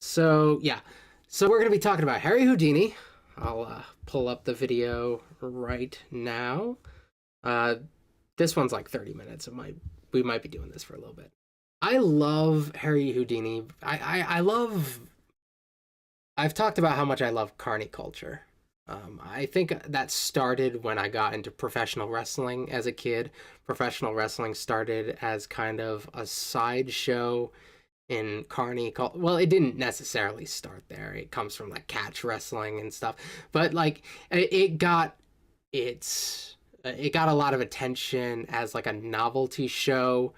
So yeah, so we're gonna be talking about Harry Houdini. I'll pull up the video right now. Uh, this one's like 30 minutes. We might be doing this for a little bit. I love Harry Houdini. I love. I've talked about how much I love carny culture. I think that started when I got into professional wrestling as a kid. Professional wrestling started as kind of a sideshow in carny culture. Well, it didn't necessarily start there. It comes from like catch wrestling and stuff. But like it got a lot of attention as like a novelty show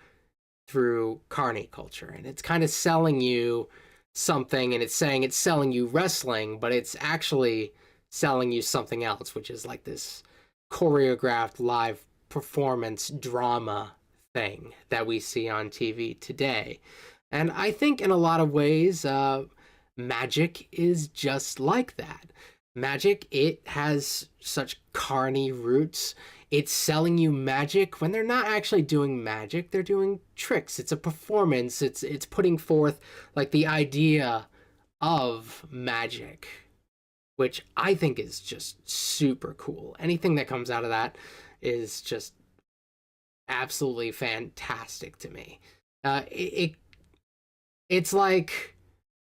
through carny culture, and it's kind of selling you something, and it's saying it's selling you wrestling, but it's actually selling you something else, which is like this choreographed live performance drama thing that we see on TV today. And I think in a lot of ways, magic is just like that. Magic, it has such carny roots. It's selling you magic when they're not actually doing magic. They're doing tricks. It's a performance. It's putting forth like the idea of magic, which I think is just super cool. Anything that comes out of that is just absolutely fantastic to me. It's like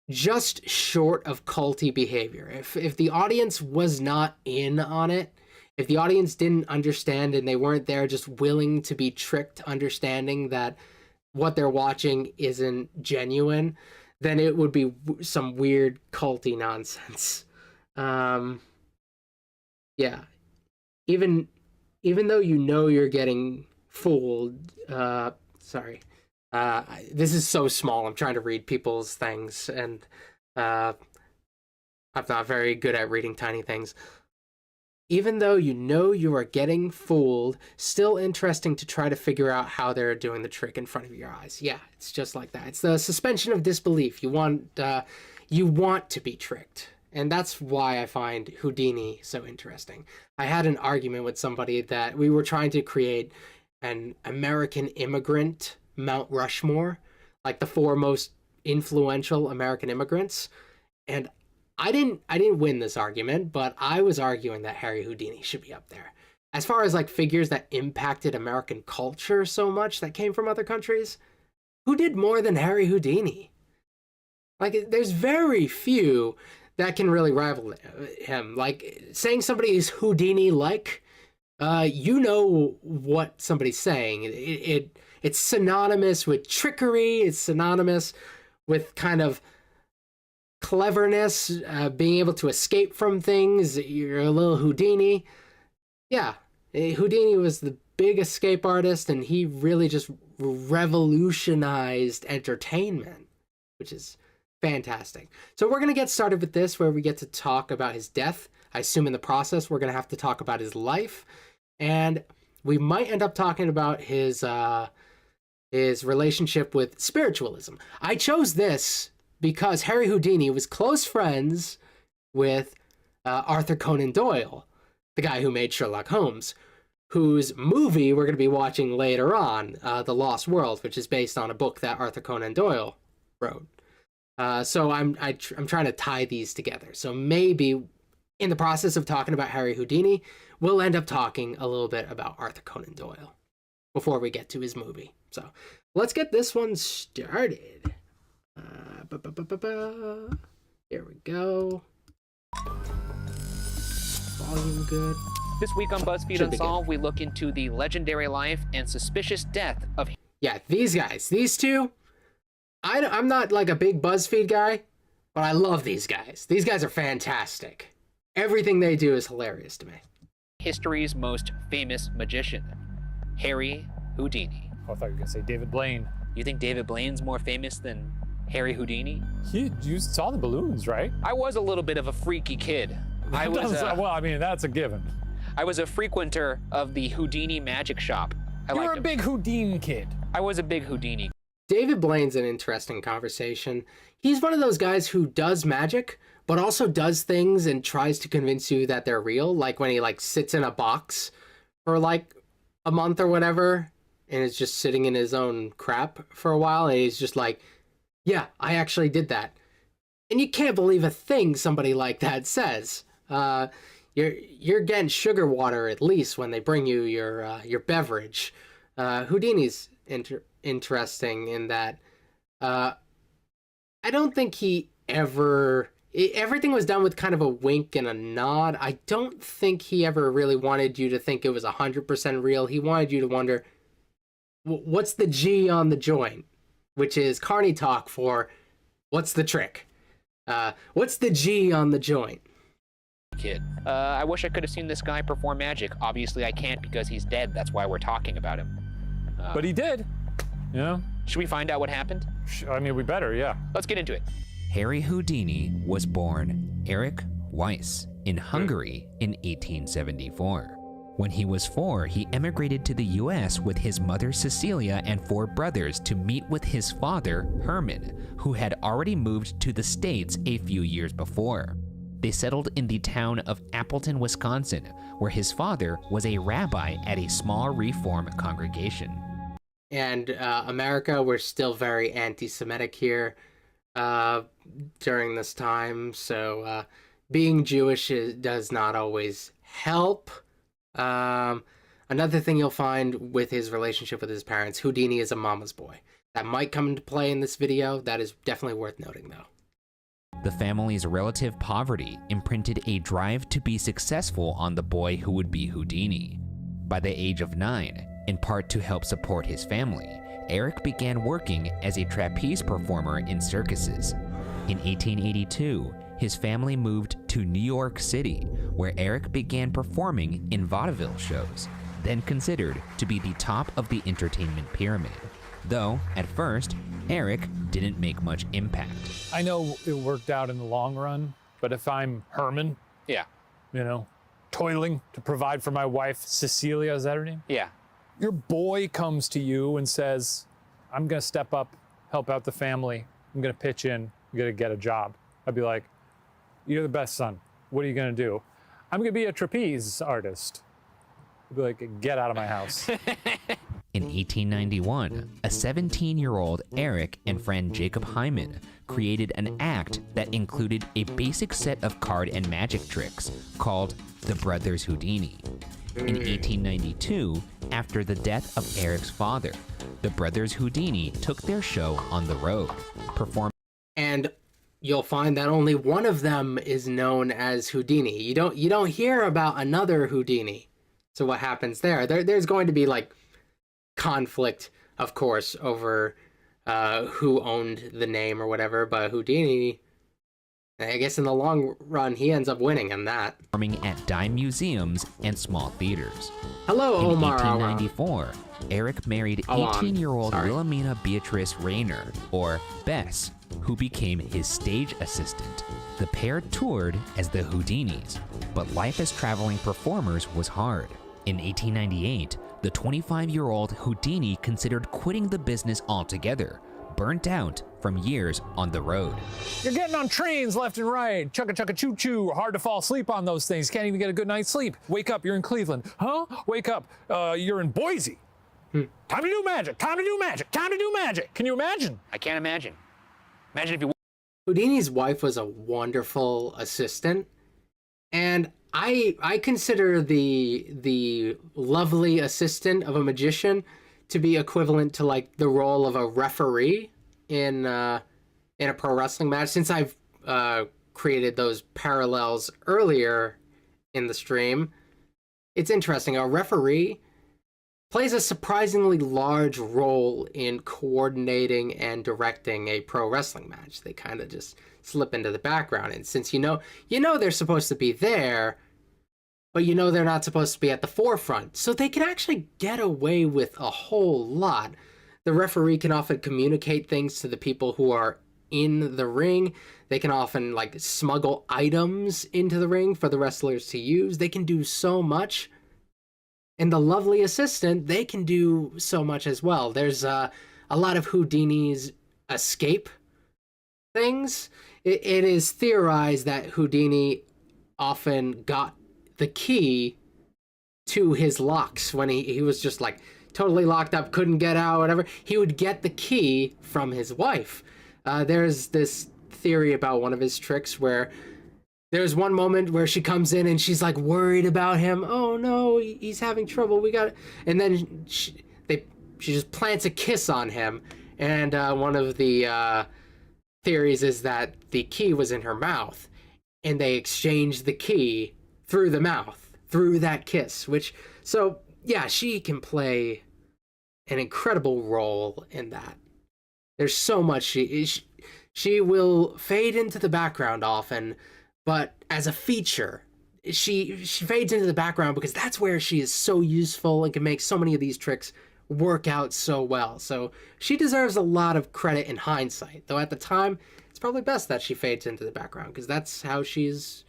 just short of culty behavior. If the audience was not in on it, if the audience didn't understand and they weren't there just willing to be tricked, understanding that what they're watching isn't genuine, then it would be some weird culty nonsense. Yeah, even though you know you're getting fooled. Sorry. This is so small. I'm trying to read people's things, and I'm not very good at reading tiny things. Even though you know you are getting fooled, still interesting to try to figure out how they're doing the trick in front of your eyes. Yeah, it's just like that. It's the suspension of disbelief. You want to be tricked. And that's why I find Houdini so interesting. I had an argument with somebody that we were trying to create an American immigrant Mount Rushmore, like the four most influential American immigrants. And I didn't win this argument, but I was arguing that Harry Houdini should be up there. As far as like figures that impacted American culture so much that came from other countries, who did more than Harry Houdini? Like there's very few that can really rival him. Like saying somebody is Houdini like, you know what somebody's saying. It's synonymous with trickery. It's synonymous with kind of cleverness, being able to escape from things. You're a little Houdini. Yeah, Houdini was the big escape artist, and he really just revolutionized entertainment, which is fantastic. So we're going to get started with this, where we get to talk about his death. I assume in the process we're going to have to talk about his life, and we might end up talking about his relationship with spiritualism. I chose this because Harry Houdini was close friends with Arthur Conan Doyle, the guy who made Sherlock Holmes, whose movie we're going to be watching later on, The Lost World, which is based on a book that Arthur Conan Doyle wrote. So I'm trying to tie these together. So maybe in the process of talking about Harry Houdini, we'll end up talking a little bit about Arthur Conan Doyle before we get to his movie. So let's get this one started. Here we go. Volume good. This week on BuzzFeed Unsolved, we look into the legendary life and suspicious death of... Yeah, these guys. These two, I'm not like a big BuzzFeed guy, but I love these guys. These guys are fantastic. Everything they do is hilarious to me. History's most famous magician, Harry Houdini. Oh, I thought you were going to say David Blaine. You think David Blaine's more famous than Harry Houdini? You saw the balloons, right? I was a little bit of a freaky kid. Well, I mean, that's a given. I was a frequenter of the Houdini magic shop. You're a big Houdini kid. I was a big Houdini. David Blaine's an interesting conversation. He's one of those guys who does magic, but also does things and tries to convince you that they're real. Like when he like sits in a box for like a month or whatever, and is just sitting in his own crap for a while, and he's just like, yeah, I actually did that. And you can't believe a thing somebody like that says. You're getting sugar water at least when they bring you your beverage. Houdini's interesting in that I don't think he ever... Everything was done with kind of a wink and a nod. I don't think he ever really wanted you to think it was 100% real. He wanted you to wonder, what's the G on the joint? Which is Carney talk for, what's the trick? What's the G on the joint? Kid. I wish I could have seen this guy perform magic. Obviously, I can't because he's dead. That's why we're talking about him. But he did, you know? Should we find out what happened? I mean, we better, yeah. Let's get into it. Harry Houdini was born Erich Weiss in Hungary in 1874. When he was 4, he emigrated to the US with his mother Cecilia and 4 brothers to meet with his father Herman, who had already moved to the States a few years before. They settled in the town of Appleton, Wisconsin, where his father was a rabbi at a small Reform congregation. And America, we're still very anti-Semitic here during this time, so being Jewish does not always help. Another thing you'll find with his relationship with his parents, Houdini is a mama's boy. That might come into play in this video. That is definitely worth noting, though. The family's relative poverty imprinted a drive to be successful on the boy who would be Houdini. By the age of 9, in part to help support his family, Eric began working as a trapeze performer in circuses. In 1882, his family moved to New York City, where Eric began performing in vaudeville shows, then considered to be the top of the entertainment pyramid. Though, at first, Eric didn't make much impact. I know it worked out in the long run, but if I'm Herman, Yeah. you know, toiling to provide for my wife, Cecilia, is that her name? Yeah. Your boy comes to you and says, I'm gonna step up, help out the family, I'm gonna pitch in, I'm gonna get a job. I'd be like, you're the best son, what are you gonna do? I'm gonna be a trapeze artist. I'd be like, get out of my house. In 1891, a 17-year-old Eric and friend Jacob Hyman created an act that included a basic set of card and magic tricks called the Brothers Houdini. In 1892, after the death of Eric's father, the Brothers Houdini took their show on the road, performing. And you'll find that only one of them is known as Houdini. You don't hear about another Houdini. So what happens there? There's going to be like conflict, of course, over who owned the name or whatever, but Houdini, I guess in the long run, he ends up winning in that. Performing at dime museums and small theaters. Hello, In Omar. 1894, Eric married 18-year-old Wilhelmina Beatrice Rayner, or Bess, who became his stage assistant. The pair toured as the Houdinis, but life as traveling performers was hard. In 1898, the 25-year-old Houdini considered quitting the business altogether, burnt out from years on the road. You're getting on trains left and right, chugga choo choo, hard to fall asleep on those things, can't even get a good night's sleep. Wake up, you're in Cleveland. Huh? Wake up, you're in Boise. Time to do magic, time to do magic, time to do magic. Can you imagine? I can't imagine. Imagine if you... Houdini's wife was a wonderful assistant, and I consider the lovely assistant of a magician to be equivalent to like the role of a referee in a pro wrestling match. Since I've created those parallels earlier in the stream, it's interesting. A referee plays a surprisingly large role in coordinating and directing a pro wrestling match. They kind of just slip into the background, and since you know they're supposed to be there, but you know they're not supposed to be at the forefront, so they can actually get away with a whole lot. The referee can often communicate things to the people who are in the ring. They can often like smuggle items into the ring for the wrestlers to use. They can do so much. And the lovely assistant, they can do so much as well. There's a lot of Houdini's escape things. It is theorized that Houdini often got the key to his locks when he was just like totally locked up, couldn't get out, whatever. He would get the key from his wife. There's this theory about one of his tricks where there's one moment where she comes in and she's like worried about him. Oh no, he's having trouble. And then she just plants a kiss on him. And one of the theories is that the key was in her mouth, and they exchanged the key through the mouth, through that kiss. So yeah, she can play an incredible role in that. There's so much she will fade into the background often, but as a feature, she fades into the background because that's where she is so useful and can make so many of these tricks work out so well. So she deserves a lot of credit in hindsight, though at the time it's probably best that she fades into the background because that's how she's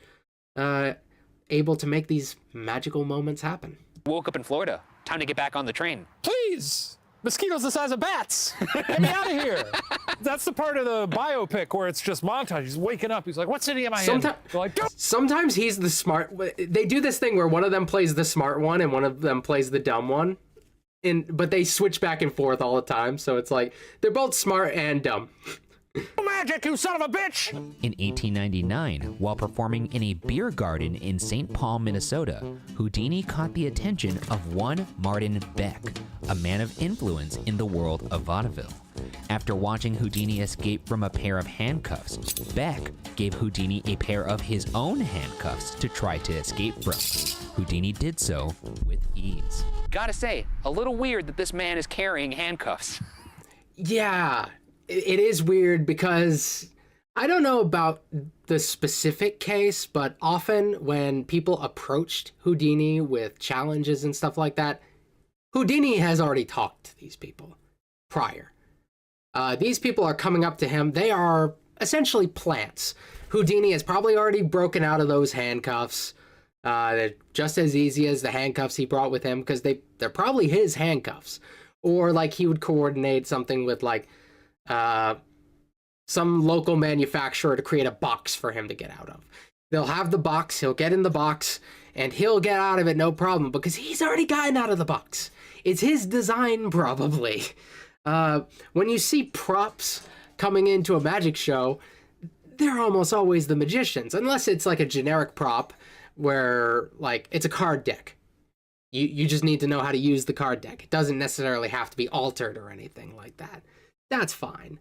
able to make these magical moments happen. Woke up in Florida. Time to get back on the train. Please! Mosquitoes the size of bats! Get me out of here! That's the part of the biopic where it's just montage. He's waking up. He's like, what's sitting in my head? They're like, sometimes he's the smart... They do this thing where one of them plays the smart one and one of them plays the dumb one. But they switch back and forth all the time. So it's like, they're both smart and dumb. Magic, you son of a bitch! In 1899, while performing in a beer garden in St. Paul, Minnesota, Houdini caught the attention of one Martin Beck, a man of influence in the world of vaudeville. After watching Houdini escape from a pair of handcuffs, Beck gave Houdini a pair of his own handcuffs to try to escape from. Houdini did so with ease. Gotta say, a little weird that this man is carrying handcuffs. Yeah, it is weird because I don't know about the specific case, but often when people approached Houdini with challenges and stuff like that, Houdini has already talked to these people prior. These people are coming up to him. They are essentially plants. Houdini has probably already broken out of those handcuffs. They're just as easy as the handcuffs he brought with him because they're probably his handcuffs. Or like he would coordinate something with like some local manufacturer to create a box for him to get out of. They'll have the box, he'll get in the box, and he'll get out of it no problem because he's already gotten out of the box. It's his design probably. When you see props coming into a magic show, they're almost always the magicians, unless it's like a generic prop where like it's a card deck. You just need to know how to use the card deck. It doesn't necessarily have to be altered or anything like that. That's fine.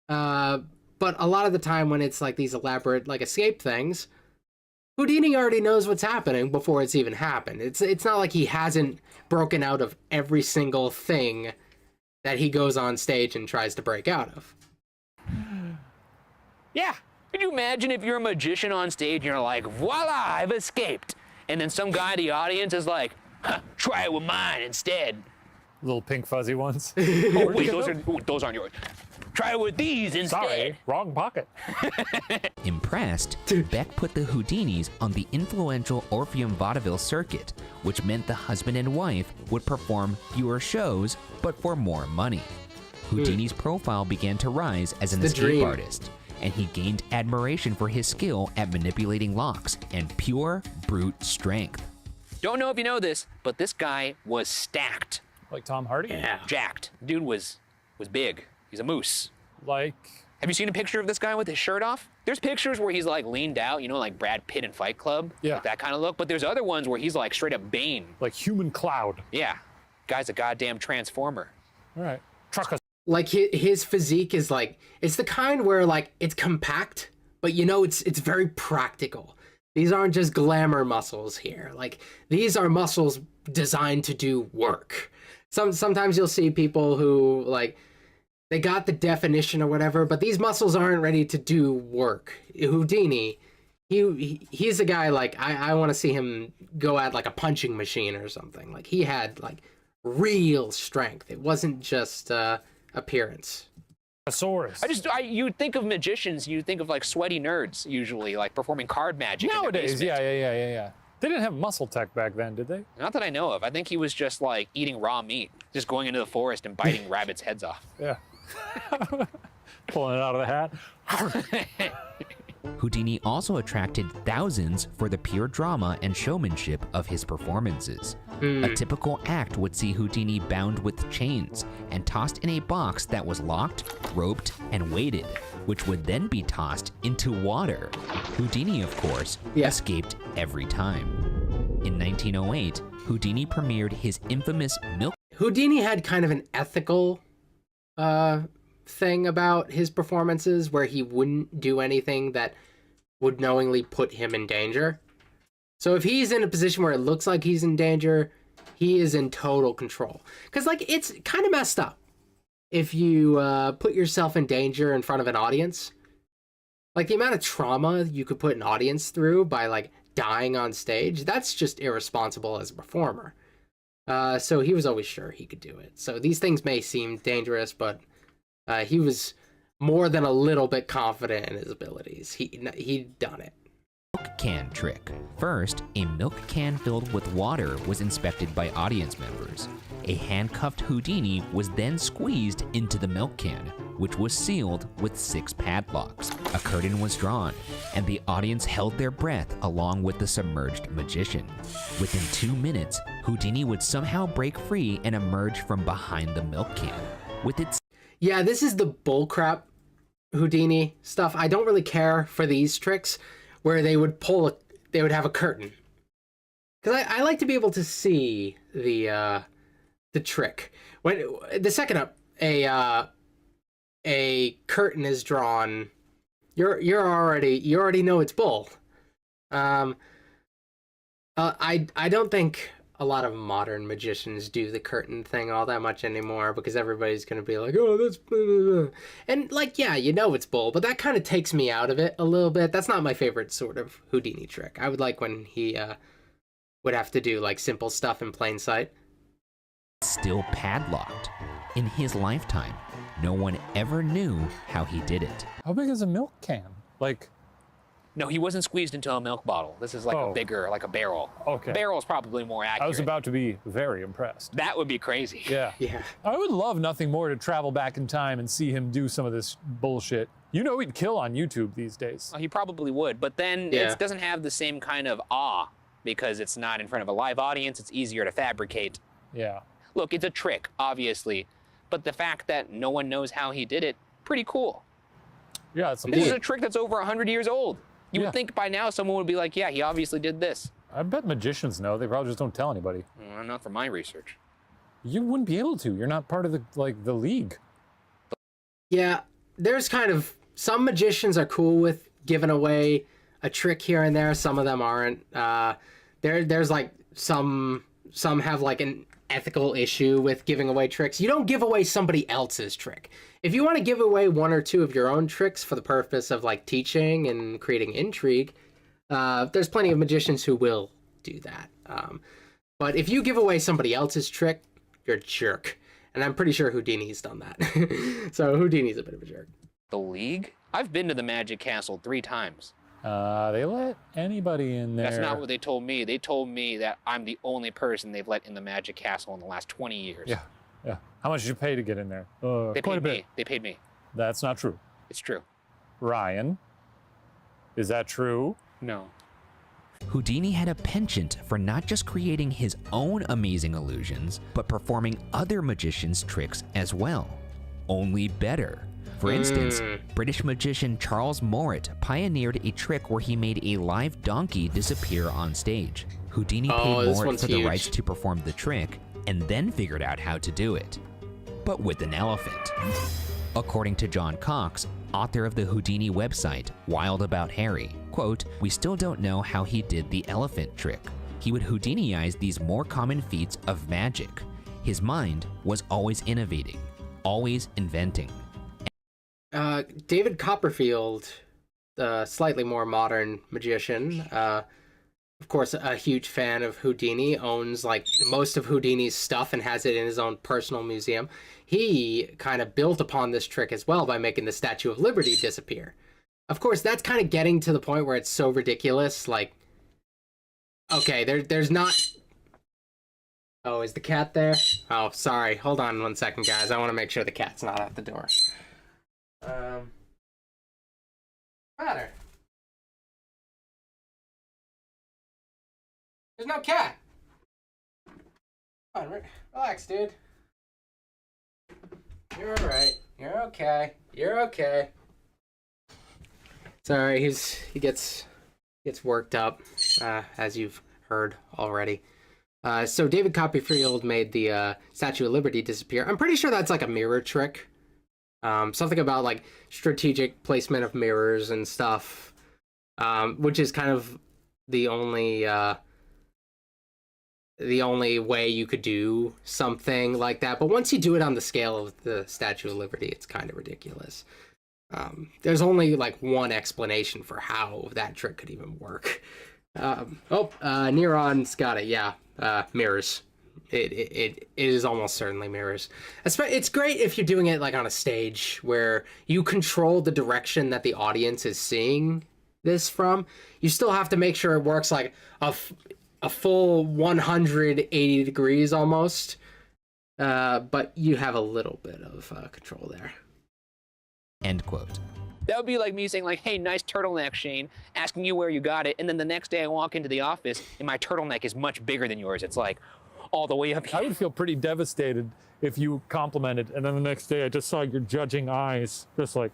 But a lot of the time when it's like these elaborate like escape things, Houdini already knows what's happening before it's even happened. It's not like he hasn't broken out of every single thing that he goes on stage and tries to break out of. Yeah. Could you imagine if you're a magician on stage and you're like, voila, I've escaped. And then some guy in the audience is like, huh, try it with mine instead. Little pink fuzzy ones. Oh, wait, those aren't yours. Try it with these instead. Sorry, wrong pocket. Impressed, Beck put the Houdinis on the influential Orpheum vaudeville circuit, which meant the husband and wife would perform fewer shows, but for more money. Houdini's profile began to rise as an escape artist, and he gained admiration for his skill at manipulating locks and pure brute strength. Don't know if you know this, but this guy was stacked. Like Tom Hardy? Yeah. Jacked. Dude was big. He's a moose. Like... Have you seen a picture of this guy with his shirt off? There's pictures where he's like leaned out, you know, like Brad Pitt in Fight Club. Yeah. Like that kind of look. But there's other ones where he's like straight up Bane. Like Human Cloud. Yeah. Guy's a goddamn transformer. All right. Truck us. Like his physique is like, it's the kind where like it's compact, but you know it's very practical. These aren't just glamour muscles here. Like these are muscles designed to do work. Sometimes you'll see people who like they got the definition or whatever, but these muscles aren't ready to do work. Houdini, he's a guy like I want to see him go at like a punching machine or something. Like he had like real strength. It wasn't just appearance. You think of magicians, you think of like sweaty nerds usually, like performing card magic. Nowadays, yeah. They didn't have muscle tech back then, did they? Not that I know of. I think he was just like eating raw meat, just going into the forest and biting rabbits' heads off. Yeah. Pulling it out of the hat. Houdini also attracted thousands for the pure drama and showmanship of his performances. A typical act would see Houdini bound with chains and tossed in a box that was locked, roped, and weighted, which would then be tossed into water. Houdini, of course, escaped every time. In 1908, Houdini premiered his infamous milk. Houdini had kind of an ethical thing about his performances where he wouldn't do anything that would knowingly put him in danger. So if he's in a position where it looks like he's in danger, he is in total control. Because, like, it's kind of messed up if you put yourself in danger in front of an audience. Like, the amount of trauma you could put an audience through by, like, dying on stage, that's just irresponsible as a performer. So he was always sure he could do it. So these things may seem dangerous, but he was more than a little bit confident in his abilities. He'd done it. Milk can trick. First, a milk can filled with water was inspected by audience members. A handcuffed Houdini was then squeezed into the milk can, which was sealed with 6 padlocks. A curtain was drawn, and the audience held their breath along with the submerged magician. Within 2 minutes, Houdini would somehow break free and emerge from behind the milk can. With its Yeah, this is the bullcrap Houdini stuff. I don't really care for these tricks where they would have a curtain. Because I like to be able to see the trick. When the second a curtain is drawn, you already know it's bull. I don't think a lot of modern magicians do the curtain thing all that much anymore because everybody's gonna be like, oh, that's blah, blah, blah. And like, yeah, you know it's bull, but that kind of takes me out of it a little bit. That's not my favorite sort of Houdini trick. I would like when he would have to do like simple stuff in plain sight. still padlocked. In his lifetime, no one ever knew how he did it. How big is a milk can? Like, No, he wasn't squeezed into a milk bottle. This is like a bigger, like a barrel. Okay. Barrel is probably more accurate. I was about to be very impressed. That would be crazy. Yeah. Yeah. I would love nothing more to travel back in time and see him do some of this bullshit. You know he'd kill on YouTube these days. He probably would, but then it doesn't have the same kind of awe because it's not in front of a live audience. It's easier to fabricate. Yeah. Look, it's a trick, obviously, but the fact that no one knows how he did it, pretty cool. Yeah, it's a This is a trick that's over 100 years old. You Yeah. would think by now someone would be like, yeah, he obviously did this. I bet magicians know. They probably just don't tell anybody. Not from my research. You wouldn't be able to. You're not part of the league. Yeah, there's kind of some magicians are cool with giving away a trick here and there. Some of them aren't. There's like some have like an ethical issue with giving away tricks. You don't give away somebody else's trick. If you want to give away one or two of your own tricks for the purpose of like teaching and creating intrigue, there's plenty of magicians who will do that. But if you give away somebody else's trick, you're a jerk. And I'm pretty sure Houdini's done that. So Houdini's a bit of a jerk. The League? I've been to the Magic Castle 3 times. They let anybody in there. That's not what they told me. They told me that I'm the only person they've let in the Magic Castle in the last 20 years. Yeah, yeah. How much did you pay to get in there? They Quite a paid bit. me. They paid me. That's not true. It's true. Ryan, is that true? No. Houdini had a penchant for not just creating his own amazing illusions, but performing other magicians' tricks as well. Only better. For instance, British magician Charles Morritt pioneered a trick where he made a live donkey disappear on stage. Houdini paid Morritt for the rights to perform the trick, and then figured out how to do it. But with an elephant. According to John Cox, author of the Houdini website, Wild About Harry, quote, "We still don't know how he did the elephant trick. He would Houdiniize these more common feats of magic. His mind was always innovating, always inventing." David Copperfield, the slightly more modern magician, of course, a huge fan of Houdini, owns like most of Houdini's stuff and has it in his own personal museum. He kind of built upon this trick as well by making the Statue of Liberty disappear. Of course, that's kind of getting to the point where it's so ridiculous. Like, okay, there's not. Oh, is the cat there? Oh, sorry. Hold on 1 second, guys. I want to make sure the cat's not out the door. Matter. There's no cat. Come on, relax, dude. You're alright. You're okay. You're okay. Sorry, he gets worked up, as you've heard already. So David Copperfield made the Statue of Liberty disappear. I'm pretty sure that's like a mirror trick. Something about like strategic placement of mirrors and stuff, which is kind of the only way you could do something like that. But once you do it on the scale of the Statue of Liberty, it's kind of ridiculous. There's only like one explanation for how that trick could even work. Neuron's got it. Yeah, mirrors. It is almost certainly mirrors. It's great if you're doing it like on a stage where you control the direction that the audience is seeing this from. You still have to make sure it works like a full 180 degrees almost, but you have a little bit of control there. End quote. That would be like me saying like, hey, nice turtleneck, Shane, asking you where you got it, and then the next day I walk into the office and my turtleneck is much bigger than yours. It's like all the way up here. I would feel pretty devastated if you complimented, and then the next day I just saw your judging eyes, just like,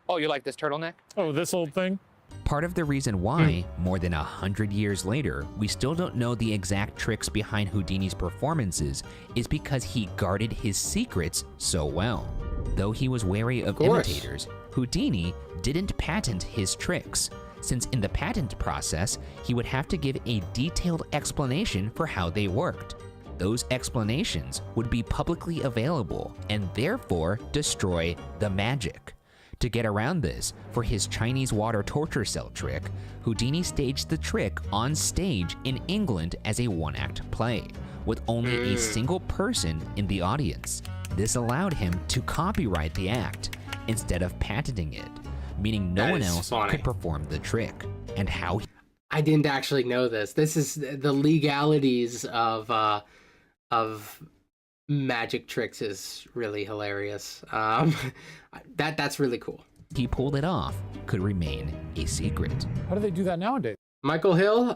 Oh, you like this turtleneck? oh, this old thing? Part of the reason why, more than 100 years later, we still don't know the exact tricks behind Houdini's performances is because he guarded his secrets so well. Though he was wary of imitators, Houdini didn't patent his tricks, since in the patent process, he would have to give a detailed explanation for how they worked. Those explanations would be publicly available and therefore destroy the magic. To get around this, for his Chinese water torture cell trick, Houdini staged the trick on stage in England as a one-act play, with only a single person in the audience. This allowed him to copyright the act instead of patenting it, meaning no one else could perform the trick. And how I didn't actually know this. This is the legalities of magic tricks is really hilarious. That's really cool. he pulled it off could remain a secret. How do they do that nowadays? Michael Hill,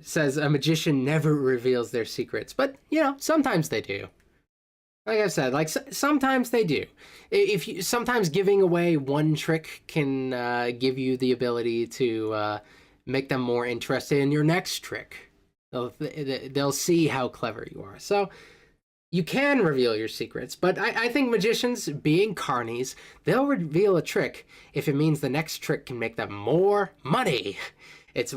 says a magician never reveals their secrets, but sometimes they do. Like I said, sometimes they do. Sometimes giving away one trick can give you the ability to make them more interested in your next trick. They'll see how clever you are. So you can reveal your secrets, but I think magicians, being carnies, they'll reveal a trick if it means the next trick can make them more money. It's,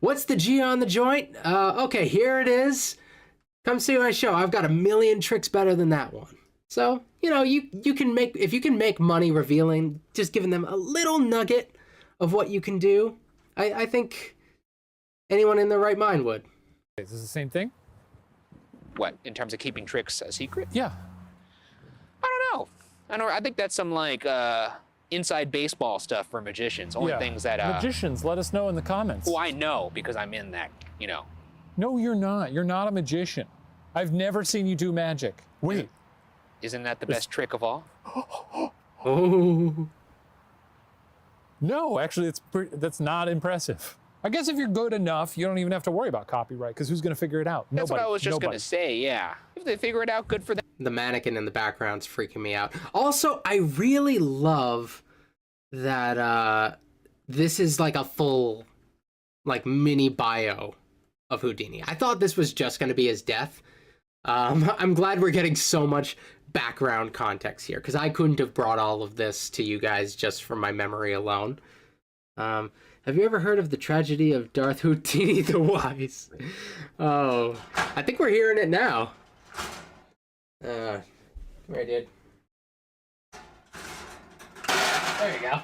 what's the G on the joint? Okay, here it is. Come see my show. I've got 1,000,000 tricks better than that one. So, you can make, if you can make money revealing, just giving them a little nugget of what you can do, I think anyone in their right mind would. Is this the same thing? What, in terms of keeping tricks a secret? Yeah. I don't know. I think that's some inside baseball stuff for magicians. Only things that Magicians, let us know in the comments. Well, I know because I'm in that, No, you're not. You're not a magician. I've never seen you do magic. Wait. Isn't that the best trick of all? Oh. No, actually, that's not impressive. I guess if you're good enough, you don't even have to worry about copyright, because who's going to figure it out? That's Nobody. what I was just going to say, yeah. If they figure it out, good for them. The mannequin in the background's freaking me out. Also, I really love that this is like a full mini bio of Houdini. I thought this was just going to be his death. I'm glad we're getting so much background context here, because I couldn't have brought all of this to you guys just from my memory alone. Have you ever heard of the tragedy of Darth Houdini the Wise? Oh, I think we're hearing it now. Come here, dude. There you go.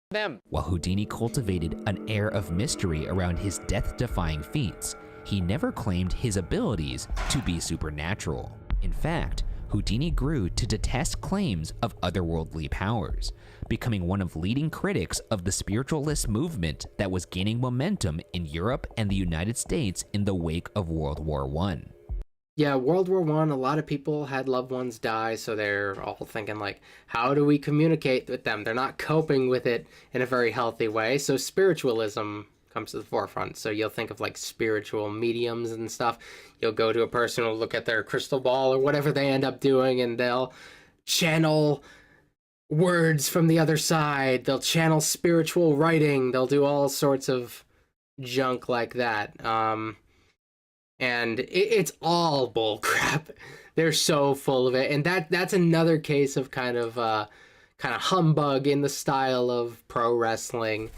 Them. While Houdini cultivated an air of mystery around his death-defying feats, he never claimed his abilities to be supernatural. In fact, Houdini grew to detest claims of otherworldly powers, becoming one of leading critics of the spiritualist movement that was gaining momentum in Europe and the United States in the wake of World War I. Yeah, World War I, a lot of people had loved ones die, so they're all thinking how do we communicate with them? They're not coping with it in a very healthy way, so spiritualism comes to the forefront. So you'll think of like spiritual mediums and stuff. You'll go to a person who'll look at their crystal ball or whatever they end up doing, and they'll channel words from the other side. They'll channel spiritual writing. They'll do all sorts of junk like that. And it's all bull crap. They're so full of it, and that's another case of kind of humbug in the style of pro wrestling,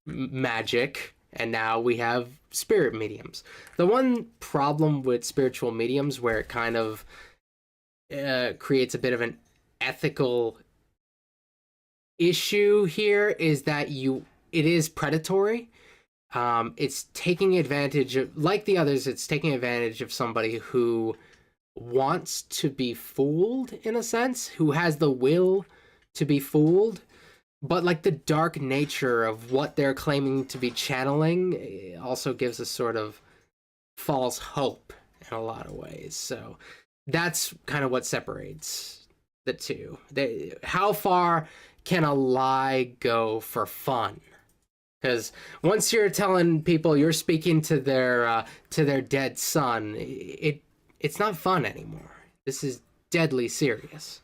magic, and now we have spirit mediums. The one problem with spiritual mediums, where it kind of creates a bit of an ethical issue here, is that it is predatory. It's taking advantage of, like the others, it's taking advantage of somebody who wants to be fooled, in a sense, who has the will to be fooled, but like the dark nature of what they're claiming to be channeling also gives a sort of false hope in a lot of ways. So that's kind of what separates the two. How far can a lie go for fun? Because once you're telling people you're speaking to their dead son, it's not fun anymore. This is deadly serious.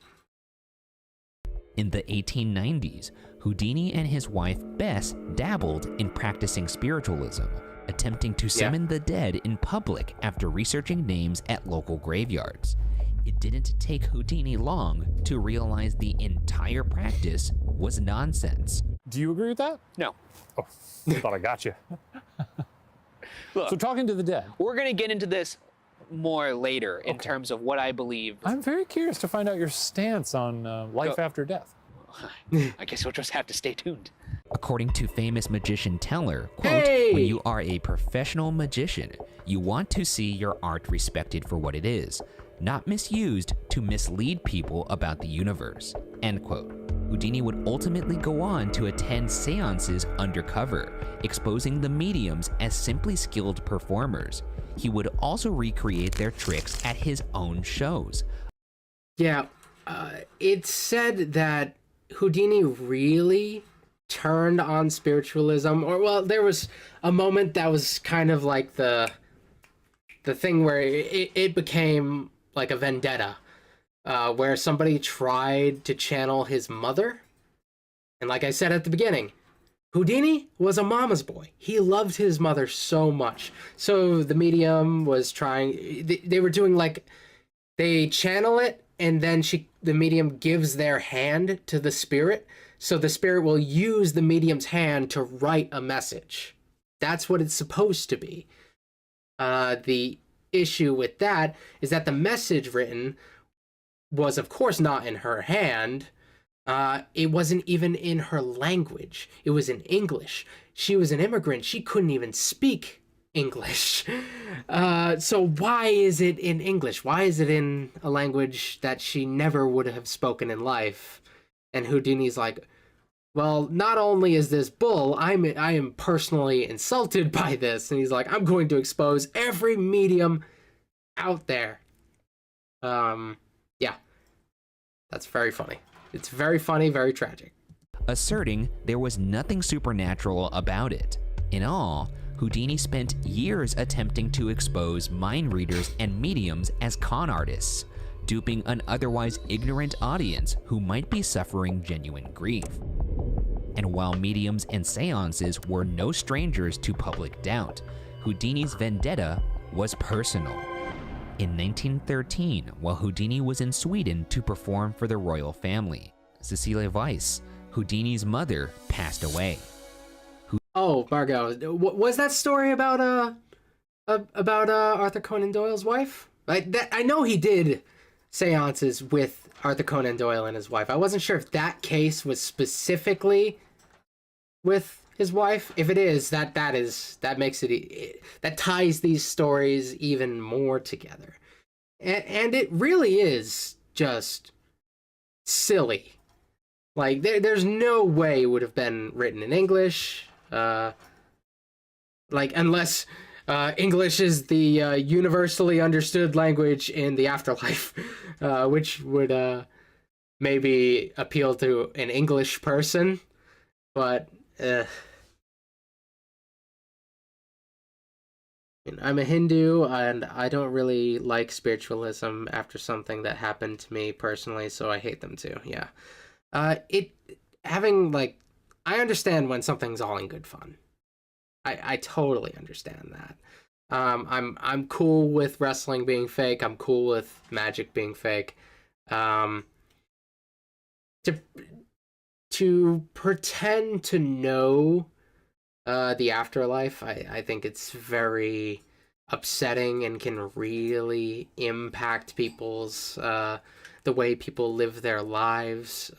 In the 1890s, Houdini and his wife Bess dabbled in practicing spiritualism, attempting to summon the dead in public after researching names at local graveyards. It didn't take Houdini long to realize the entire practice was nonsense. Do you agree with that? No. Oh, thought I got you. Look, So talking to the dead. we're going to get into this more later in Okay. terms of what I believe. I'm very curious to find out your stance on life after death. I guess we'll just have to stay tuned. According to famous magician Teller, quote, Hey! when you are a professional magician, you want to see your art respected for what it is, not misused to mislead people about the universe, end quote. Houdini would ultimately go on to attend seances undercover, exposing the mediums as simply skilled performers. He would also recreate their tricks at his own shows. Yeah, it's said that Houdini really turned on spiritualism, or well, there was a moment that was kind of like the thing where it became like a vendetta, where somebody tried to channel his mother. And like I said at the beginning, Houdini was a mama's boy. He loved his mother so much. So the medium was trying, they were doing like, they channel it, and then the medium gives their hand to the spirit. So the spirit will use the medium's hand to write a message. That's what it's supposed to be. The issue with that is that the message written was, of course, not in her hand. It wasn't even in her language. It was in English. She was an immigrant. She couldn't even speak English. So why is it in English? Why is it in a language that she never would have spoken in life? And Houdini's like, well, not only is this bull, I am personally insulted by this. And he's like, I'm going to expose every medium out there. Yeah, that's very funny. It's very funny, very tragic. Asserting there was nothing supernatural about it. In all, Houdini spent years attempting to expose mind readers and mediums as con artists, duping an otherwise ignorant audience who might be suffering genuine grief. And while mediums and seances were no strangers to public doubt, Houdini's vendetta was personal. In 1913, while Houdini was in Sweden to perform for the royal family, Cecilia Weiss, Houdini's mother, passed away. Oh, Margot, was that story about Arthur Conan Doyle's wife? I know he did seances with Arthur Conan Doyle and his wife. I wasn't sure if that case was specifically with his wife. If it is, that makes it that ties these stories even more together. And it really is just silly. Like there's no way it would have been written in English. Unless English is the universally understood language in the afterlife, which would maybe appeal to an English person, but I'm a Hindu, and I don't really like spiritualism after something that happened to me personally, so I hate them too. Yeah. It having like I understand when something's all in good fun. I totally understand that. I'm cool with wrestling being fake. I'm cool with magic being fake. To pretend to know the afterlife, I think it's very upsetting and can really impact people's the way people live their lives.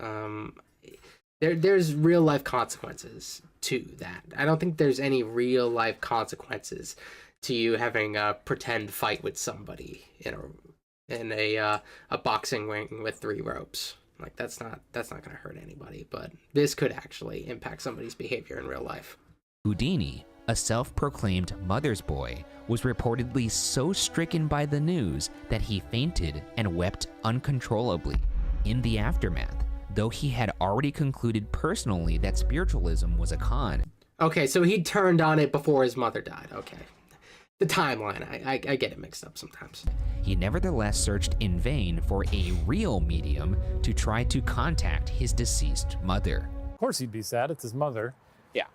There's real life consequences to that. I don't think there's any real life consequences to you having a pretend fight with somebody in a boxing ring with 3 ropes. Like that's not gonna hurt anybody, but this could actually impact somebody's behavior in real life. Houdini, a self-proclaimed mother's boy, was reportedly so stricken by the news that he fainted and wept uncontrollably. In the aftermath, though he had already concluded personally that spiritualism was a con. Okay, so he turned on it before his mother died. Okay. The timeline, I get it mixed up sometimes. He nevertheless searched in vain for a real medium to try to contact his deceased mother. Of course he'd be sad. It's his mother. Yeah.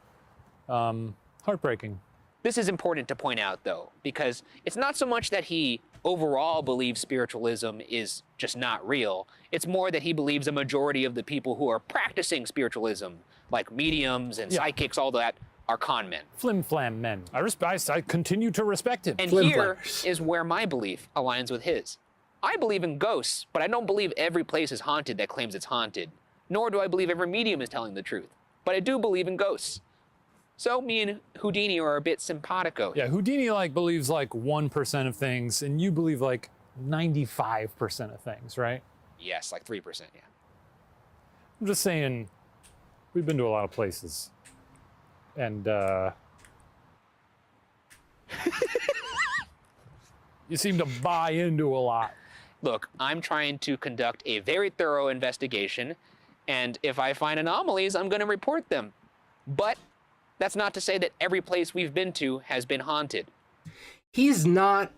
Heartbreaking. This is important to point out, though, because it's not so much that he overall believes spiritualism is just not real. It's more that he believes a majority of the people who are practicing spiritualism, like mediums and psychics, all that, are con men. Flim-flam men. I continue to respect him. And Flim-flammers. here is where my belief aligns with his. I believe in ghosts, but I don't believe every place is haunted that claims it's haunted. Nor do I believe every medium is telling the truth. But I do believe in ghosts. So me and Houdini are a bit simpatico. Yeah, Houdini believes 1% of things, and you believe 95% of things, right? Yes, like 3%, yeah. I'm just saying, we've been to a lot of places. And you seem to buy into a lot. Look, I'm trying to conduct a very thorough investigation, and if I find anomalies, I'm going to report them. But that's not to say that every place we've been to has been haunted. He's not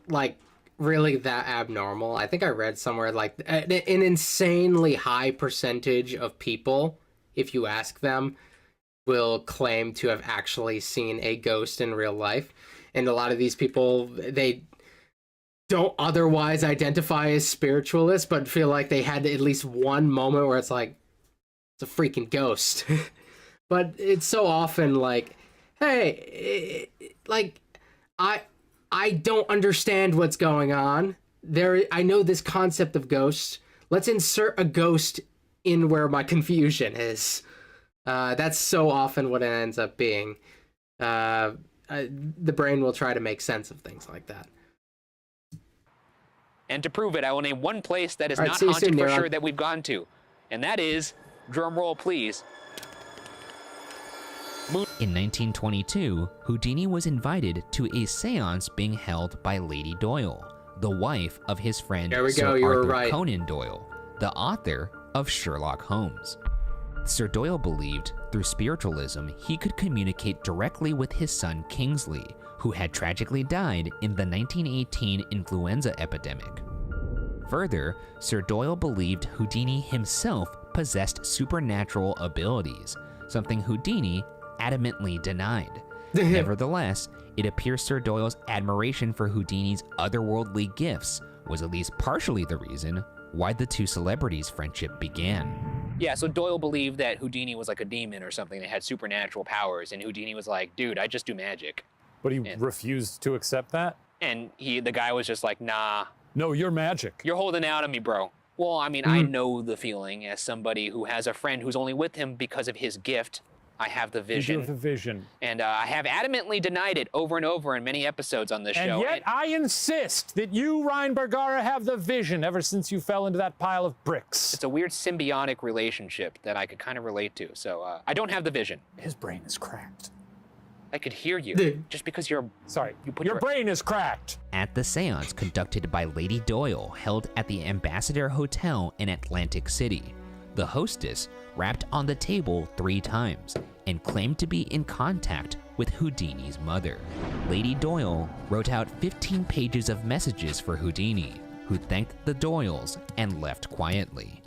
really that abnormal. I think I read somewhere an insanely high percentage of people, if you ask them, will claim to have actually seen a ghost in real life. And a lot of these people, they don't otherwise identify as spiritualists, but feel like they had at least one moment where it's like, it's a freaking ghost. But it's so often hey, I don't understand what's going on. I know this concept of ghosts. Let's insert a ghost in where my confusion is. That's so often what it ends up being. The brain will try to make sense of things like that. And to prove it, I will name one place that is All right, not see you haunted soon, for Neuron. sure that we've gone to. And that is, drum roll please, In 1922, Houdini was invited to a seance being held by Lady Doyle, the wife of his friend There we Sir go, you were Arthur right. Conan Doyle, the author of Sherlock Holmes. Sir Doyle believed through spiritualism he could communicate directly with his son Kingsley, who had tragically died in the 1918 influenza epidemic. Further, Sir Doyle believed Houdini himself possessed supernatural abilities, something Houdini adamantly denied. Nevertheless, it appears Sir Doyle's admiration for Houdini's otherworldly gifts was at least partially the reason why the two celebrities' friendship began. Yeah, so Doyle believed that Houdini was like a demon or something that had supernatural powers, and Houdini was like, dude, I just do magic. But he refused to accept that? And the guy was just like, nah, No, you're magic. you're holding out on me, bro. Well, I mean, I know the feeling as somebody who has a friend who's only with him because of his gift. I have the You vision. have the vision. And I have adamantly denied it over and over in many episodes on this And show. yet I insist that you, Ryan Bergara, have the vision ever since you fell into that pile of bricks. It's a weird symbiotic relationship that I could kind of relate to. So I don't have the vision. His brain is cracked. I could hear you just because you're... Sorry, You put your your- brain is cracked. At the seance conducted by Lady Doyle held at the Ambassador Hotel in Atlantic City, the hostess rapped on the table 3 times, and claimed to be in contact with Houdini's mother. Lady Doyle wrote out 15 pages of messages for Houdini, who thanked the Doyles and left quietly.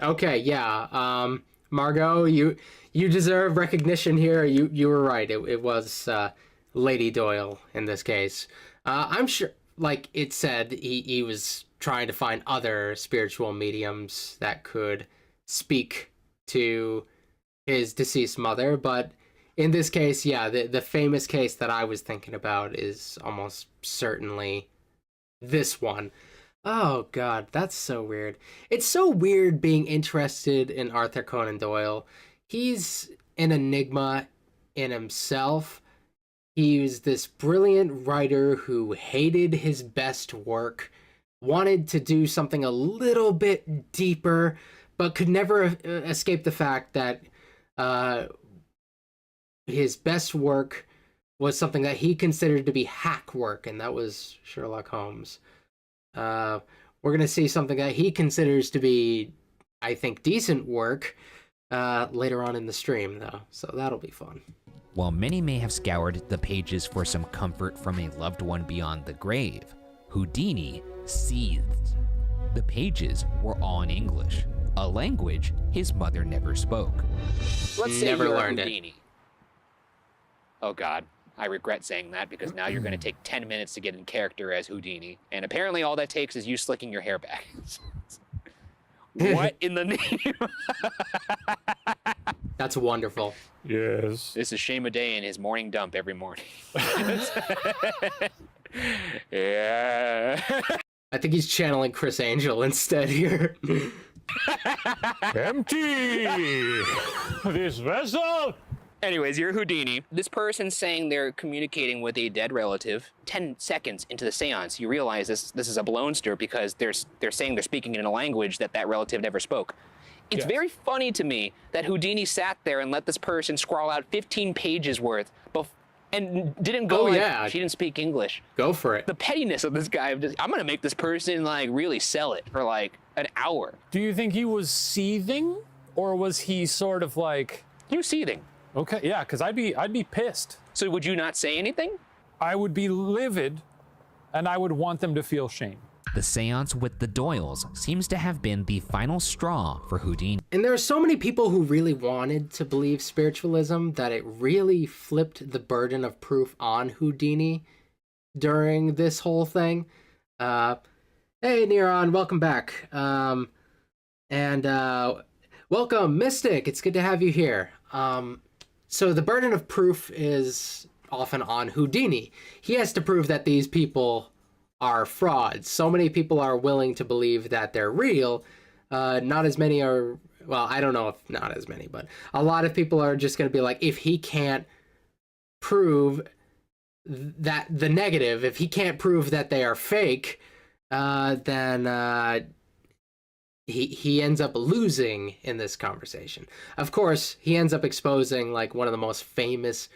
Okay, yeah. Margot, you deserve recognition here. You were right. It was Lady Doyle in this case. I'm sure, like it said, he was trying to find other spiritual mediums that could speak to his deceased mother, but in this case, yeah, the famous case that I was thinking about is almost certainly this one. Oh god, that's so weird. It's so weird being interested in Arthur Conan Doyle. He's an enigma in himself. He's this brilliant writer who hated his best work, wanted to do something a little bit deeper, but could never escape the fact that his best work was something that he considered to be hack work, and that was Sherlock Holmes. We're going to see something that he considers to be, I think, decent work later on in the stream, though, so that'll be fun. While many may have scoured the pages for some comfort from a loved one beyond the grave, Houdini seethed. The pages were all in English, a language his mother never spoke. Let's say Never you're learned it. Houdini. Oh god, I regret saying that because now you're going to take 10 minutes to get in character as Houdini, and apparently all that takes is you slicking your hair back. What in the name? That's wonderful. Yes. This is Shane Day in his morning dump every morning. Yeah. I think he's channeling Chris Angel instead here. Empty this vessel. Anyways, you're Houdini. This person's saying they're communicating with a dead relative. 10 seconds into the seance, you realize this is a blownster because they're saying they're speaking in a language that relative never spoke. It's very funny to me that Houdini sat there and let this person scrawl out 15 pages worth and didn't go she didn't speak English. Go for it. The pettiness of this guy, I'm going to make this person like really sell it for like an hour. Do you think he was seething, or was he sort of like? He was seething. Okay, yeah, because I'd be pissed. So would you not say anything? I would be livid, and I would want them to feel shame. The seance with the Doyles seems to have been the final straw for Houdini. And there are so many people who really wanted to believe spiritualism that it really flipped the burden of proof on Houdini during this whole thing. Hey, Neron, welcome back. Welcome, Mystic. It's good to have you here. So the burden of proof is often on Houdini. He has to prove that these people are frauds. So many people are willing to believe that they're real. Not as many are, well, I don't know if not as many, but a lot of people are just going to be like, if he can't prove that the negative, if he can't prove that they are fake, then he ends up losing in this conversation. Of course, he ends up exposing like one of the most famous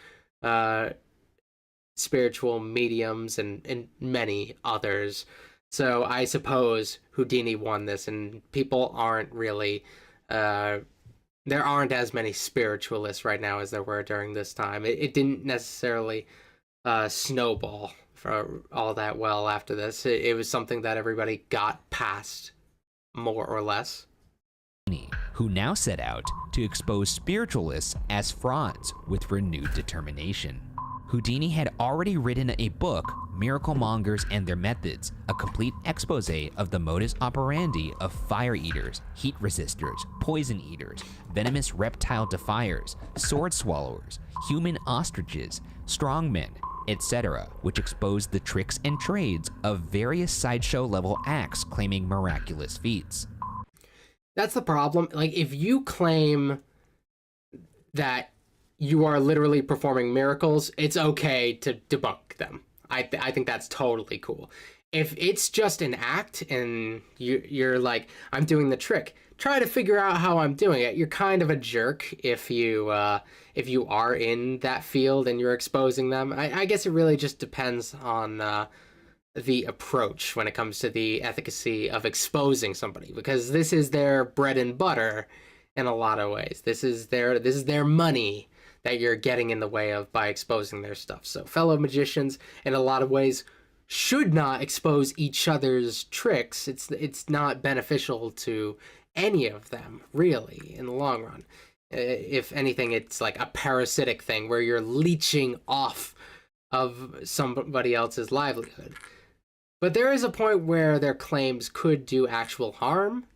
spiritual mediums and many others. So I suppose Houdini won this, and people aren't really there aren't as many spiritualists right now as there were during this time. It didn't necessarily snowball for all that well after this. It was something that everybody got past, more or less. Who now set out to expose spiritualists as frauds with renewed determination. Houdini had already written a book, Miracle Mongers and Their Methods, a complete expose of the modus operandi of fire eaters, heat resistors, poison eaters, venomous reptile defiers, sword swallowers, human ostriches, strongmen, etc., which exposed the tricks and trades of various sideshow level acts claiming miraculous feats. That's the problem. Like, if you claim that you are literally performing miracles, it's okay to debunk them. I think that's totally cool. If it's just an act and you're like, I'm doing the trick, try to figure out how I'm doing it. You're kind of a jerk if you are in that field and you're exposing them. I guess it really just depends on the approach when it comes to the efficacy of exposing somebody, because this is their bread and butter in a lot of ways. This is their money. that you're getting in the way of by exposing their stuff. So fellow magicians, in a lot of ways, should not expose each other's tricks. It's not beneficial to any of them, really, in the long run. If anything, it's like a parasitic thing where you're leeching off of somebody else's livelihood. But there is a point where their claims could do actual harm,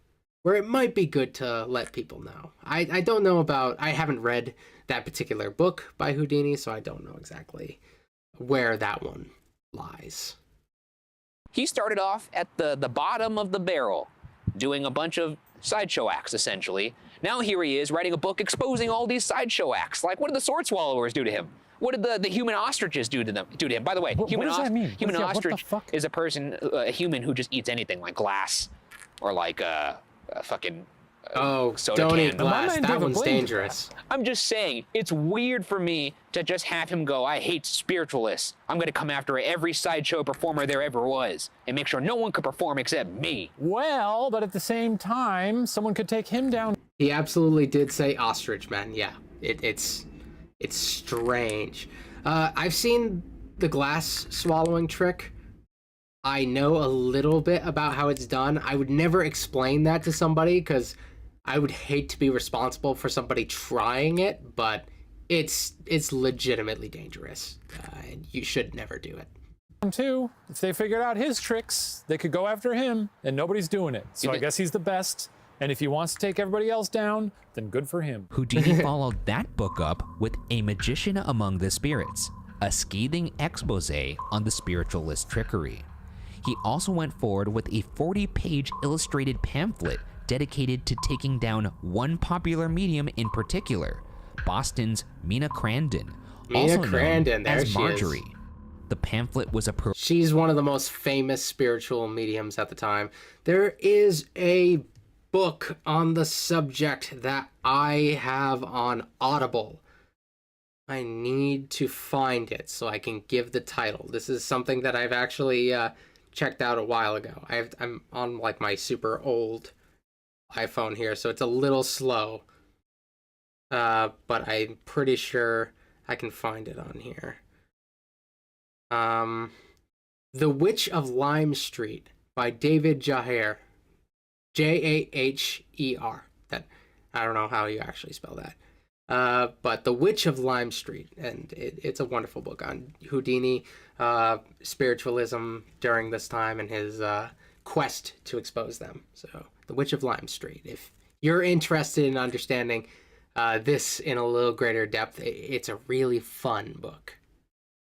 where it might be good to let people know. I don't know about, I haven't read that particular book by Houdini, so I don't know exactly where that one lies. He started off at the bottom of the barrel, doing a bunch of sideshow acts, essentially. Now here he is writing a book exposing all these sideshow acts. Like, what did the sword swallowers do to him? What did the human ostriches do to him? By the way, what does that mean? Human ostrich is a person, a human who just eats anything, like glass or like a fucking soda don't can. eat glass. That one's dangerous. I'm just saying, it's weird for me to just have him go, I hate spiritualists. I'm going to come after every sideshow performer there ever was and make sure no one could perform except me. Well, but at the same time, someone could take him down. He absolutely did say ostrich men. Yeah, it's strange. I've seen the glass swallowing trick. I know a little bit about how it's done. I would never explain that to somebody because I would hate to be responsible for somebody trying it, but it's legitimately dangerous. And you should never do it. Too. If they figured out his tricks, they could go after him, and nobody's doing it. So I guess he's the best. And if he wants to take everybody else down, then good for him. Houdini followed that book up with A Magician Among the Spirits, a scathing expose on the spiritualist trickery. He also went forward with a 40-page illustrated pamphlet dedicated to taking down one popular medium in particular, Boston's Mina Crandon, also known as Marjorie. The pamphlet was She's one of the most famous spiritual mediums at the time. There is a book on the subject that I have on Audible. I need to find it so I can give the title. This is something that I've actually checked out a while ago. I'm on like my super old iPhone here, so it's a little slow. But I'm pretty sure I can find it on here. The Witch of Lime Street by David Jaher. Jaher. That, I don't know how you actually spell that. But The Witch of Lime Street, and it's a wonderful book on Houdini, spiritualism during this time, and his quest to expose them. So, The Witch of Lime Street. If you're interested in understanding this in a little greater depth, it's a really fun book.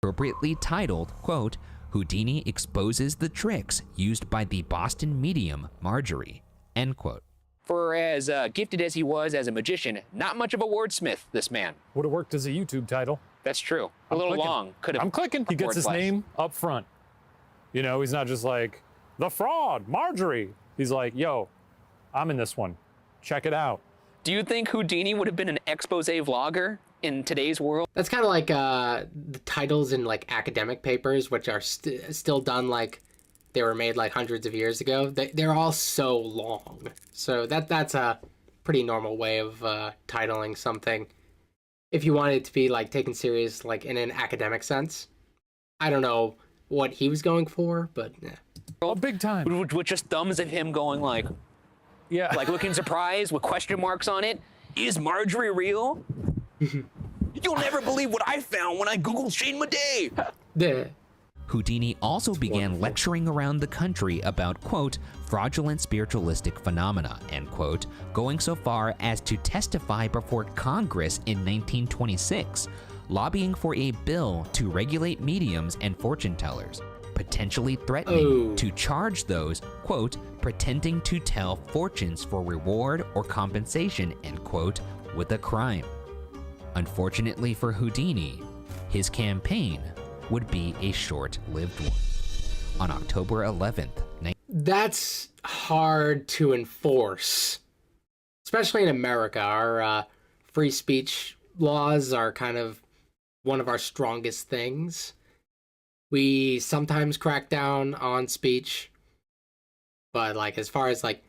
Appropriately titled, quote, Houdini exposes the tricks used by the Boston medium Marjorie, end quote. For as gifted as he was as a magician, not much of a wordsmith, this man. Would have worked as a YouTube title. That's true. A little long. Could have. I'm clicking. He gets his name up front. You know, he's not just like, the fraud, Marjorie. He's like, yo, I'm in this one. Check it out. Do you think Houdini would have been an expose vlogger in today's world? That's kind of like the titles in like academic papers, which are still done like they were made like hundreds of years ago. They're all so long. So that's a pretty normal way of titling something. If you want it to be like taken serious, like in an academic sense. I don't know what he was going for, but yeah. Oh, big time. With just thumbs of him going like, yeah, like looking surprised with question marks on it. Is Marjorie real? You'll never believe what I found when I Googled Shane Madej. Yeah. Houdini also began lecturing around the country about, quote, fraudulent spiritualistic phenomena, end quote, going so far as to testify before Congress in 1926, lobbying for a bill to regulate mediums and fortune tellers, potentially threatening to charge those, quote, pretending to tell fortunes for reward or compensation, end quote, with a crime. Unfortunately for Houdini, his campaign would be a short-lived one. On October 11th, that's hard to enforce, especially in America. Our free speech laws are kind of one of our strongest things. We sometimes crack down on speech, but like as far as like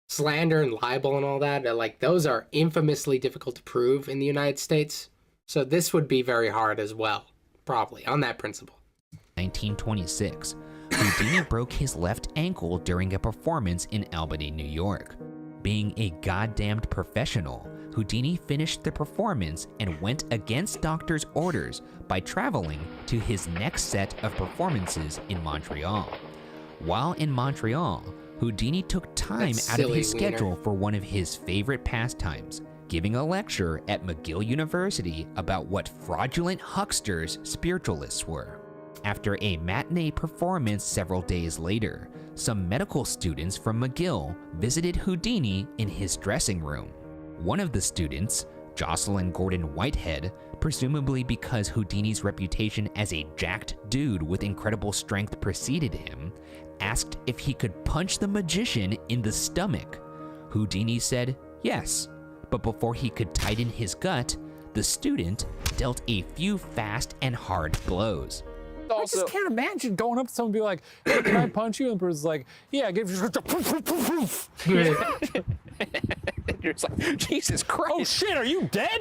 slander and libel and all that, like those are infamously difficult to prove in the United States. So this would be very hard as well, probably, on that principle. 1926, Houdini broke his left ankle during a performance in Albany, New York. Being a goddamned professional, Houdini finished the performance and went against doctors' orders by traveling to his next set of performances in Montreal. While in Montreal, Houdini took time out of his schedule for one of his favorite pastimes, giving a lecture at McGill University about what fraudulent hucksters spiritualists were. After a matinee performance several days later, some medical students from McGill visited Houdini in his dressing room. One of the students, Jocelyn Gordon Whitehead, presumably because Houdini's reputation as a jacked dude with incredible strength preceded him, asked if he could punch the magician in the stomach. Houdini said yes, but before he could tighten his gut, the student dealt a few fast and hard blows. I just can't imagine going up to someone and be like, hey, can I punch you? And the person's like, yeah, give you a poof, poof, poof, poof. You're just like, Jesus Christ. Oh shit, are you dead?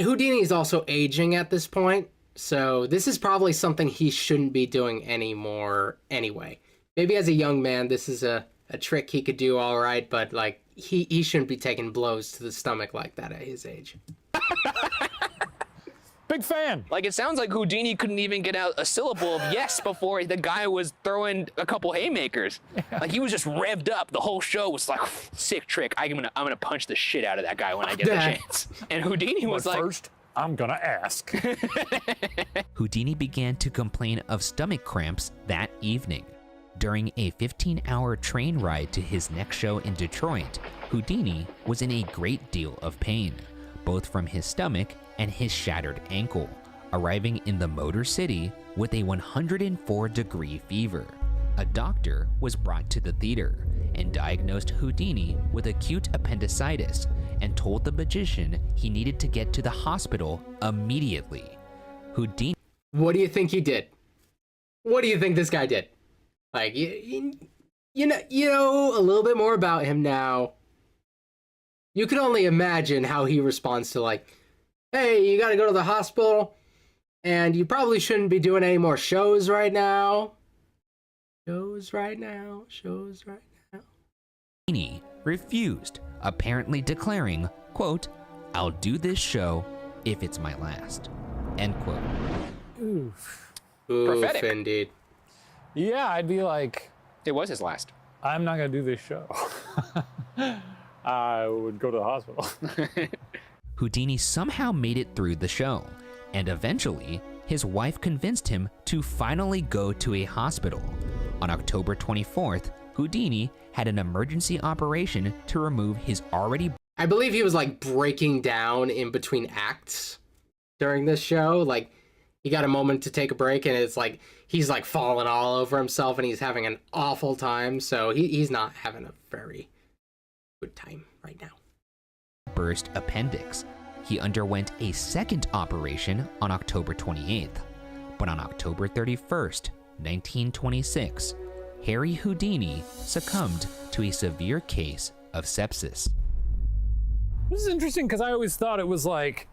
Houdini is also aging at this point, so this is probably something he shouldn't be doing anymore anyway. Maybe as a young man, this is a trick he could do all right, but like he shouldn't be taking blows to the stomach like that at his age. Big fan. Like, it sounds like Houdini couldn't even get out a syllable of yes before the guy was throwing a couple haymakers. Yeah. Like, he was just revved up. The whole show was like, sick trick. I'm gonna punch the shit out of that guy when I get the chance. And Houdini was like, first, I'm gonna ask. Houdini began to complain of stomach cramps that evening. During a 15-hour train ride to his next show in Detroit, Houdini was in a great deal of pain, both from his stomach and his shattered ankle, arriving in the Motor City with a 104-degree fever. A doctor was brought to the theater and diagnosed Houdini with acute appendicitis and told the magician he needed to get to the hospital immediately. Houdini... What do you think he did? What do you think this guy did? Like, you know a little bit more about him now. You can only imagine how he responds to, like, hey, you gotta go to the hospital, and you probably shouldn't be doing any more shows right now. Shows right now. Houdini refused, apparently declaring, quote, I'll do this show if it's my last, end quote. Oof. Prophetic. Indeed. Yeah, I'd be like, it was his last. I'm not gonna do this show. I would go to the hospital. Houdini somehow made it through the show, and eventually, his wife convinced him to finally go to a hospital. On October 24th, Houdini had an emergency operation to remove his already... I believe he was like breaking down in between acts during this show. Like, he got a moment to take a break, and it's like he's like falling all over himself, and he's having an awful time. So he's not having a very good time right now. Burst appendix. He underwent a second operation on October 28th, but on October 31st, 1926, Harry Houdini succumbed to a severe case of sepsis. This is interesting because I always thought it was like,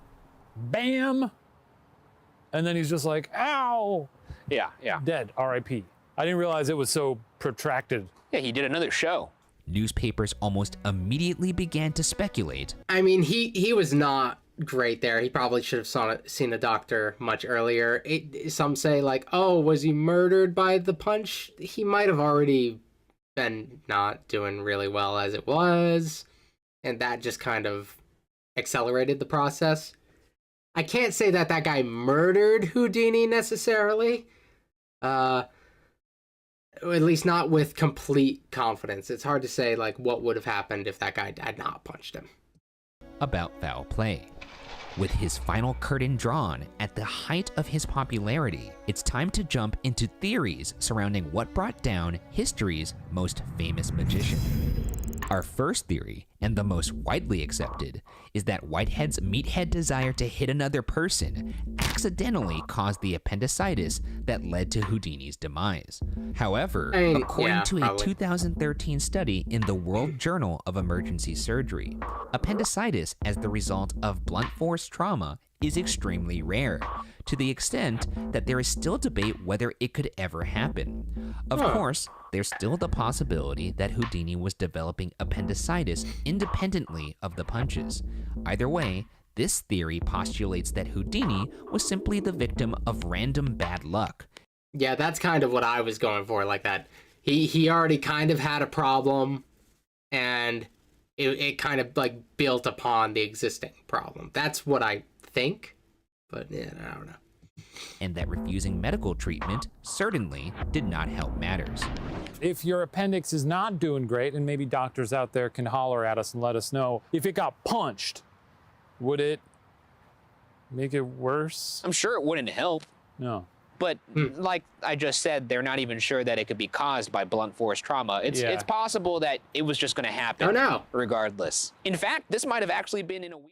bam, and then he's just like, ow. Yeah. Dead, R.I.P. I didn't realize it was so protracted. Yeah, he did another show. Newspapers almost immediately began to speculate. I mean, he was not great there. He probably should have seen a doctor much earlier. Some say, like, oh, was he murdered by the punch? He might have already been not doing really well as it was, and that just kind of accelerated the process. I can't say that guy murdered Houdini necessarily. At least not with complete confidence. It's hard to say, like, what would have happened if that guy had not punched him. About foul play. With his final curtain drawn at the height of his popularity, it's time to jump into theories surrounding what brought down history's most famous magician. Our first theory, and the most widely accepted, is that Whitehead's meathead desire to hit another person accidentally caused the appendicitis that led to Houdini's demise. However, according to a 2013 study in the World Journal of Emergency Surgery, appendicitis as the result of blunt force trauma is extremely rare, to the extent that there is still debate whether it could ever happen. Of course, there's still the possibility that Houdini was developing appendicitis independently of the punches. Either way, this theory postulates that Houdini was simply the victim of random bad luck. Yeah, that's kind of what I was going for, like that. He already kind of had a problem, and it kind of like built upon the existing problem. That's what I think, but yeah, I don't know. And that refusing medical treatment certainly did not help matters. If your appendix is not doing great, and maybe doctors out there can holler at us and let us know, if it got punched, would it make it worse? I'm sure it wouldn't help. No. But like I just said, they're not even sure that it could be caused by blunt force trauma. It's possible that it was just going to happen Oh, no. regardless. In fact, this might have actually been in a weird...